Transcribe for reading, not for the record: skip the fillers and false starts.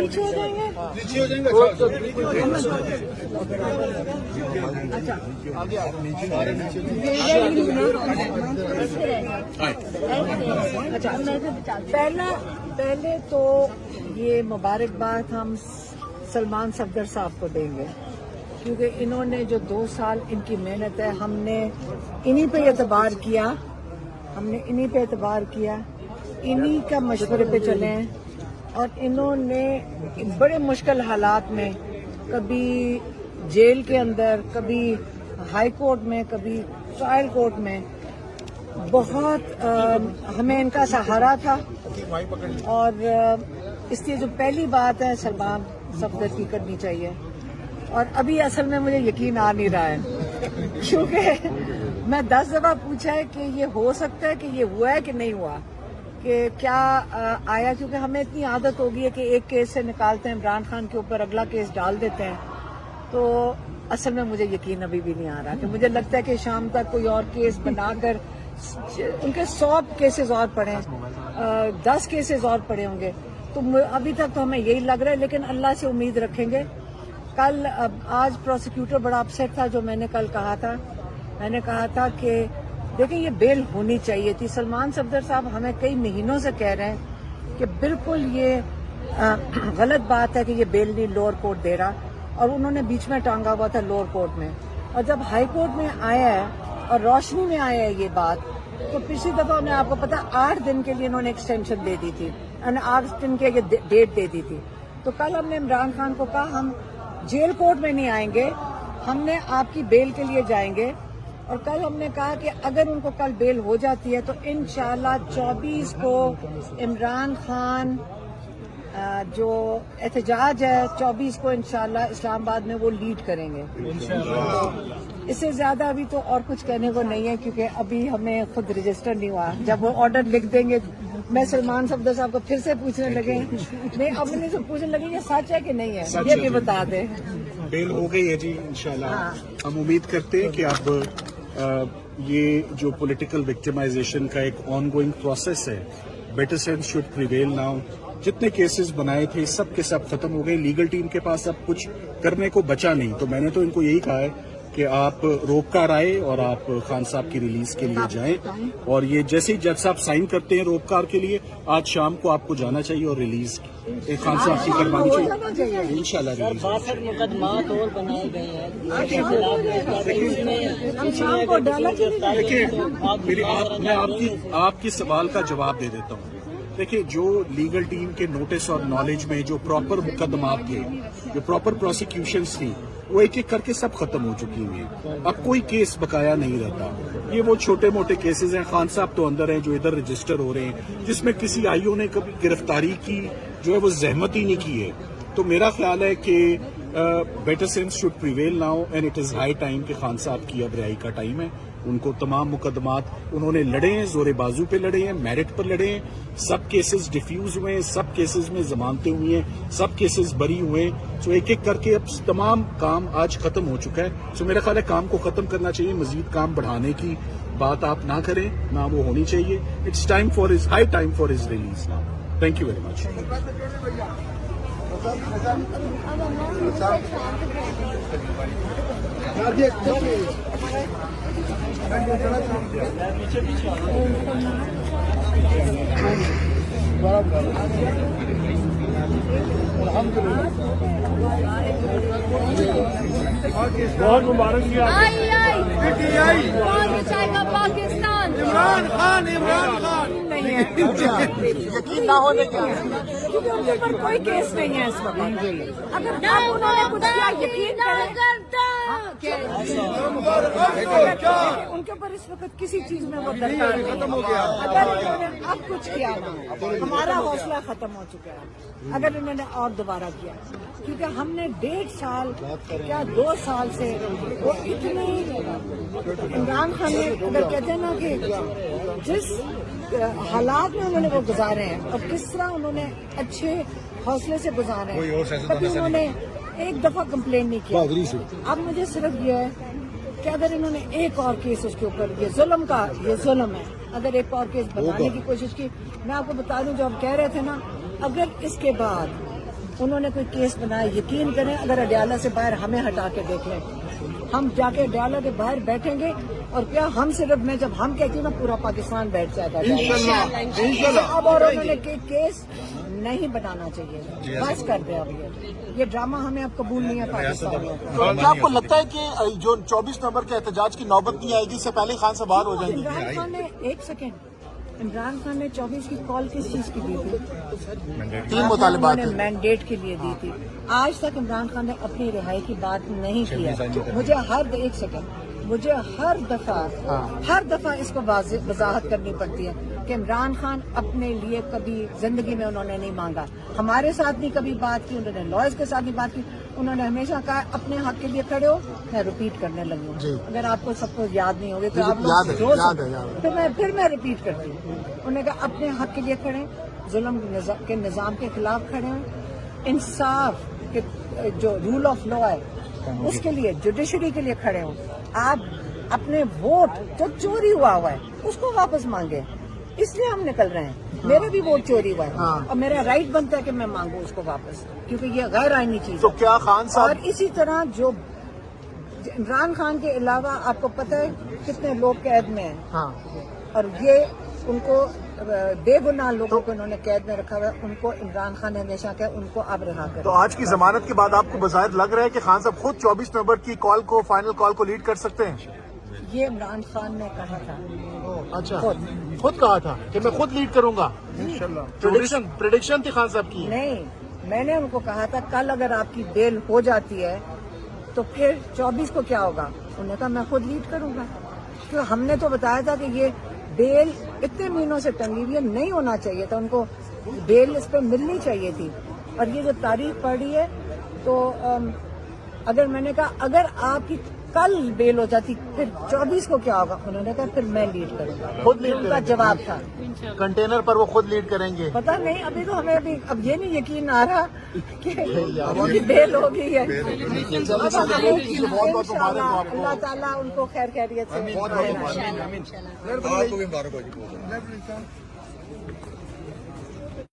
پیچھے ہو جائیں گے. پہلے تو یہ مبارکباد ہم سلمان صفدر صاحب کو دیں گے، کیونکہ انہوں نے جو 2 سال ان کی محنت ہے، ہم نے انہی پہ اعتبار کیا، انہی کا مشورے پہ چلے ہیں، اور انہوں نے بڑے مشکل حالات میں، کبھی جیل کے اندر، کبھی ہائی کورٹ میں، کبھی ٹرائل کورٹ میں، بہت ہمیں ان کا سہارا تھا. اور اس لیے جو پہلی بات ہے سلمان صفدر کی کرنی چاہیے. اور ابھی اصل میں مجھے یقین آ نہیں رہا ہے، کیونکہ میں 10 دفعہ پوچھا ہے کہ یہ ہو سکتا ہے کہ یہ ہوا ہے کہ نہیں ہوا، کہ کیا آیا، کیونکہ ہمیں اتنی عادت ہو گئی ہے کہ ایک کیس سے نکالتے ہیں عمران خان کے اوپر، اگلا کیس ڈال دیتے ہیں. تو اصل میں مجھے یقین ابھی بھی نہیں آ رہا، کہ مجھے لگتا ہے کہ شام تک کوئی اور کیس بنا کر ان کے 100 کیسز اور پڑے، 10 کیسز اور پڑے ہوں گے. تو ابھی تک تو ہمیں یہی لگ رہا ہے، لیکن اللہ سے امید رکھیں گے. آج پروسیکیوٹر بڑا اپسیٹ تھا، جو میں نے کل کہا تھا کہ دیکھیں یہ بیل ہونی چاہیے تھی. سلمان صفدر صاحب ہمیں کئی مہینوں سے کہہ رہے ہیں کہ بالکل یہ غلط بات ہے کہ یہ بیل نہیں لوور کورٹ دے رہا، اور انہوں نے بیچ میں ٹانگا ہوا تھا لوور کورٹ میں. اور جب ہائی کورٹ میں آیا ہے اور روشنی میں آیا ہے یہ بات، تو پچھلی دفعہ انہیں آپ کو پتا 8 دن کے لیے انہوں نے ایکسٹینشن دے دی تھی، 8 دن کے ڈیٹ دے دی تھی. تو کل ہم نے عمران خان کو کہا ہم جیل کورٹ میں نہیں آئیں گے، ہم نے آپ کی بیل کے لیے جائیں گے. اور کل ہم نے کہا کہ اگر ان کو کل بیل ہو جاتی ہے تو انشاءاللہ 24 کو عمران خان جو احتجاج ہے 24 کو انشاءاللہ اسلام آباد میں وہ لیڈ کریں گے. اس سے زیادہ ابھی تو اور کچھ کہنے کو نہیں ہے، کیونکہ ابھی ہمیں خود رجسٹر نہیں ہوا. جب وہ آرڈر لکھ دیں گے، میں سلمان صفدر صاحب کو پھر سے پوچھنے لگے نہیں، اب انہیں سے پوچھنے لگے یہ سچ ہے کہ نہیں ہے، یہ بھی بتا دیں. بیل ہو گئی ہے جی انشاءاللہ. ہم امید کرتے ہیں کہ اب یہ جو پولیٹیکل وکٹمائزیشن کا ایک آن گوئنگ پروسیس ہے، better sense should prevail now. جتنے کیسز بنائے تھے سب کے سب ختم ہو گئے. لیگل ٹیم کے پاس اب کچھ کرنے کو بچا نہیں. تو میں نے تو ان کو یہی کہا ہے کہ آپ روک کار آئے اور آپ خان صاحب کی ریلیز کے لیے جائیں، اور یہ جیسے ہی جج صاحب سائن کرتے ہیں روک کار کے لیے، آج شام کو آپ کو جانا چاہیے اور ریلیز خان صاحب کی کروانی چاہیے. انشاءاللہ ریلیز. 62 مقدمات اور بنائے گئے ہیں. دیکھیے میں آپ کی سوال کا جواب دے دیتا ہوں. دیکھیے جو لیگل ٹیم کے نوٹس اور نالج میں جو پراپر مقدمات تھے، جو پراپر پروسیکیوشنز تھی، وہ ایک ایک کر کے سب ختم ہو چکی ہوئی ہیں. اب کوئی کیس بقایا نہیں رہتا. یہ وہ چھوٹے موٹے کیسز ہیں، خان صاحب تو اندر ہیں جو ادھر رجسٹر ہو رہے ہیں، جس میں کسی آئی او نے کبھی گرفتاری کی جو ہے وہ زحمت ہی نہیں کی ہے. تو میرا خیال ہے کہ better sense should prevail now and it is high time کہ خان صاحب کی اب رہائی کا ٹائم ہے. ان کو تمام مقدمات انہوں نے لڑے ہیں، زور بازو پہ لڑے ہیں، میرٹ پر لڑے ہیں. سب کیسز ڈیفیوز ہوئے ہیں، سب کیسز میں ضمانتیں ہوئی ہیں، سب کیسز بری ہوئے ہیں. سو ایک ایک کر کے اب تمام کام آج ختم ہو چکا ہے. سو میرا خیال ہے کام کو ختم کرنا چاہیے. مزید کام بڑھانے کی بات آپ نہ کریں، نہ وہ ہونی چاہیے. It's time for his high time for his release now. Thank you very much. بہت مبارک کیا پاکستان. عمران خان یقین نہ ہونے کا، کیونکہ ان کے اوپر کوئی کیس نہیں ہے اس وقت. اگر انہوں نے کچھ کیا یقین ان کے اوپر اس وقت کسی چیز میں وہ درکار ختم ہو گیا. اگر انہوں نے اب کچھ کیا نا، ہمارا حوصلہ ختم ہو چکا ہے. اگر انہوں نے اور دوبارہ کیا، کیونکہ ہم نے 1.5 سال کیا 2 سال سے وہ اتنی عمران خان نے اگر کہتے ہیں نا کہ جس حالات میں انہوں نے وہ گزارے ہیں اور کس طرح انہوں نے اچھے حوصلے سے گزارے ہیں، کبھی انہوں نے ایک دفعہ کمپلین نہیں کیا. اب مجھے صرف یہ ہے کہ اگر انہوں نے ایک اور کیس اس کے اوپر، یہ ظلم ہے، اگر ایک اور کیس بنانے کی کوشش کی. میں آپ کو بتا دوں جو ہم کہہ رہے تھے نا، اگر اس کے بعد انہوں نے کوئی کیس بنایا. یقین کریں اگر اڈیالہ سے باہر ہمیں ہٹا کے دیکھ لیں, ہم جا کے اڈیالہ کے باہر بیٹھیں گے اور کیا ہم صرف میں جب ہم کہتی ہوں نا پورا پاکستان بیٹھ جائے گا. اب اور انہوں نے کیس نہیں بنانا چاہیے, بس کر دیں. اب یہ ڈرامہ ہمیں اب قبول نہیں ہے پاکستان میں. تو کیا آپ کو لگتا ہے کہ جو 24 نومبر کے احتجاج کی نوبت نہیں آئے گی, اس سے پہلے خان صاحب باہر ہو جائیں گے؟ عمران خان نے ایک سیکنڈ, عمران خان نے 24 کی کال کس چیز کی دی تھی؟ 3 مطالبات نے مینڈیٹ کے لیے دی تھی. آج تک عمران خان نے اپنی رہائی کی بات نہیں کی ہے. مجھے ایک سیکنڈ مجھے ہر دفعہ اس کو وضاحت کرنی پڑتی ہے کہ عمران خان اپنے لیے کبھی زندگی میں انہوں نے نہیں مانگا, ہمارے ساتھ نہیں کبھی بات کی, انہوں نے لائرز کے ساتھ نہیں بات کی. انہوں نے ہمیشہ کہا اپنے حق کے لیے کھڑے ہو. میں ریپیٹ کرنے لگی ہوں, اگر آپ کو سب کو یاد نہیں ہوگی تو آپ پھر میں ریپیٹ کرتی ہوں. انہوں نے کہا اپنے حق کے لیے کھڑے, ظلم کے نظام کے خلاف کھڑے ہیں, انصاف کے جو رول آف لا ہے اس کے لیے, جوڈیشری کے لیے کھڑے ہوں. آپ اپنے ووٹ جو چوری ہوا ہے اس کو واپس مانگے, اس لیے ہم نکل رہے ہیں. میرا بھی ووٹ چوری ہوا ہے اور میرا رائٹ بنتا ہے کہ میں مانگوں اس کو واپس, کیونکہ یہ غیر آئینی چیز ہے. تو کیا خان صاحب, اور اسی طرح جو عمران خان کے علاوہ آپ کو پتہ ہے کتنے لوگ قید میں ہیں, اور یہ ان کو بے گناہ لوگوں کو انہوں نے قید میں رکھا ہوا ہے. ان کو عمران خان نے ہمیشہ کہا ان کو اب رہا کریں. تو آج کی ضمانت کے بعد آپ کو بظاہر لگ رہا ہے کہ خان صاحب خود 24 نومبر کی کال کو, فائنل کال کو لیڈ کر سکتے ہیں؟ یہ عمران خان نے کہا تھا. اچھا, خود کہا تھا کہ میں خود لیڈ کروں گا. پریڈکشن تھی خان صاحب کی. نہیں, میں نے ان کو کہا تھا کل اگر آپ کی بیل ہو جاتی ہے تو پھر 24 کو کیا ہوگا. انہوں نے کہا میں خود لیڈ کروں گا. کیوں ہم نے تو بتایا تھا کہ یہ بیل اتنے مہینوں سے ٹنگی ہوئی نہیں ہونا چاہیے تھا, ان کو بیل اس پہ ملنی چاہیے تھی. اور یہ جو تاریخ پڑھی ہے تو اگر میں نے کہا اگر آپ کی کل بیل ہو جاتی پھر 24 کو کیا ہوگا, انہوں نے کہا پھر میں لیڈ کروں گا. خود لیڈ ان کا جواب تھا. کنٹینر پر وہ خود لیڈ کریں گے. پتا نہیں, ابھی تو ہمیں اب یہ نہیں یقین آ رہا کہ بیل ہو گئی ہے. اللہ تعالیٰ ان کو خیر خیریت سے